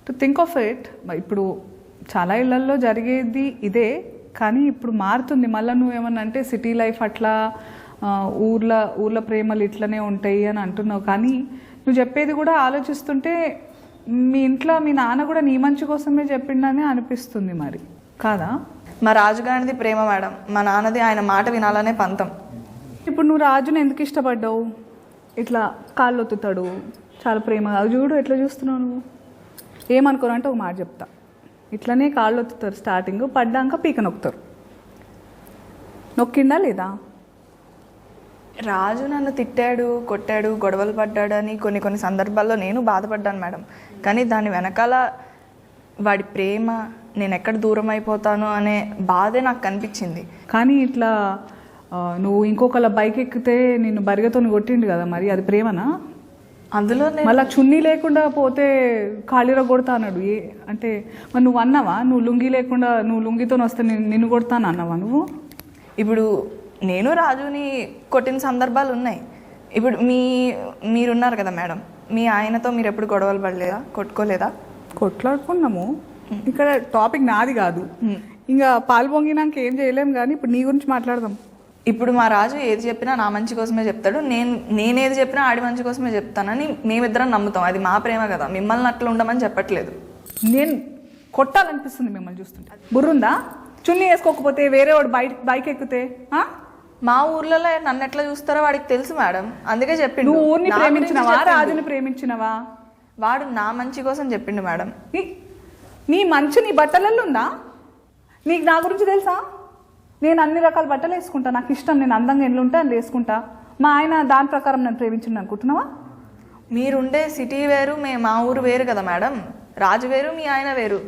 To think of it, ఇప్పుడు చాలా ఇళ్లల్లో జరిగేది ఇదే, కానీ ఇప్పుడు మారుతుంది. మళ్ళీ నువ్వేమన్నా అంటే సిటీ లైఫ్ అట్లా ఊర్ల ప్రేమలు ఇట్లనే ఉంటాయి అని అంటున్నావు, కానీ నువ్వు చెప్పేది కూడా ఆలోచిస్తుంటే మీ ఇంట్లో మీ నాన్న కూడా నీ మంచి కోసమే చెప్పిండని అనిపిస్తుంది, మరి కాదా? మా రాజుగారిది ప్రేమ మేడం, మా నాన్నది ఆయన మాట వినాలనే పంతం. ఇప్పుడు నువ్వు రాజుని ఎందుకు ఇష్టపడ్డావు? ఇట్లా కాళ్ళు ఒత్తుతాడు, చాలా ప్రేమగా. అది చూడు ఎట్లా చూస్తున్నావు నువ్వు. ఏమనుకోరు అంటే ఒక మాట చెప్తా, ఇట్లనే కాళ్ళు ఒత్తుతారు స్టార్టింగ్, పడ్డాక పీక నొక్కుతారు. నొక్కిందా లేదా? రాజు నన్ను తిట్టాడు, కొట్టాడు, గొడవలు పడ్డాడు అని కొన్ని సందర్భాల్లో నేను బాధపడ్డాను మేడం. కానీ దాని వెనకాల వాడి ప్రేమ, నేను ఎక్కడ దూరం అయిపోతాను అనే బాధే నాకు కనిపించింది. కానీ ఇట్లా నువ్వు ఇంకొకళ్ళ బైక్ ఎక్కితే నిన్ను బరిగతో కొట్టిండు కదా, మరి అది ప్రేమనా? అందులో మళ్ళీ చున్నీ లేకుండా పోతే ఖాళీలో కొడతా అన్నాడు. అంటే మరి నువ్వు అన్నావా, నువ్వు లుంగి లేకుండా నువ్వు లుంగితో వస్తే నిన్ను కొడతాను అన్నావా నువ్వు? ఇప్పుడు నేను రాజుని కొట్టిన సందర్భాలు ఉన్నాయి. ఇప్పుడు మీరున్నారు కదా మేడం, మీ ఆయనతో మీరు ఎప్పుడు గొడవలు పడలేదా, కొట్టుకోలేదా? కొట్లాడుకున్నాము. ఇక్కడ టాపిక్ నాది కాదు, ఇంకా పాలు పొంగినాక ఏం చేయలేము, కానీ ఇప్పుడు నీ గురించి మాట్లాడదాం. ఇప్పుడు మా రాజు ఏది చెప్పినా నా మంచి కోసమే చెప్తాడు, నేనేది చెప్పినా ఆడి మంచి కోసమే చెప్తానని మేమిద్దరం నమ్ముతాం. అది మా ప్రేమ కదా, మిమ్మల్ని అట్లా ఉండమని చెప్పట్లేదు. నేను కొట్టాలనిపిస్తుంది మిమ్మల్ని చూస్తుంటే. బుర్రుందా? చున్నీ వేసుకోకపోతే వేరే వాడు బైక్ ఎక్కితే? మా ఊర్లలో నన్ను ఎట్లా చూస్తారో వాడికి తెలుసు మేడం, అందుకే చెప్పిండు. నువ్వు ఊరిని ప్రేమించినవా, రాజుని ప్రేమించినవా? వాడు నా మంచి కోసం చెప్పిండు మేడం. నీ మంచి నీ బట్టలలో ఉందా? నీకు నా గురించి తెలుసా? నేను అన్ని రకాల బట్టలు వేసుకుంటా, నాకు ఇష్టం, నేను అందంగా ఎన్ని ఉంటే అని వేసుకుంటా. మా ఆయన దాని ప్రకారం నన్ను ప్రేమించిండు అనుకుంటున్నావా? మీరుండే సిటీ వేరు, మా ఊరు వేరు కదా మేడం. రాజు వేరు, మీ ఆయన వేరు.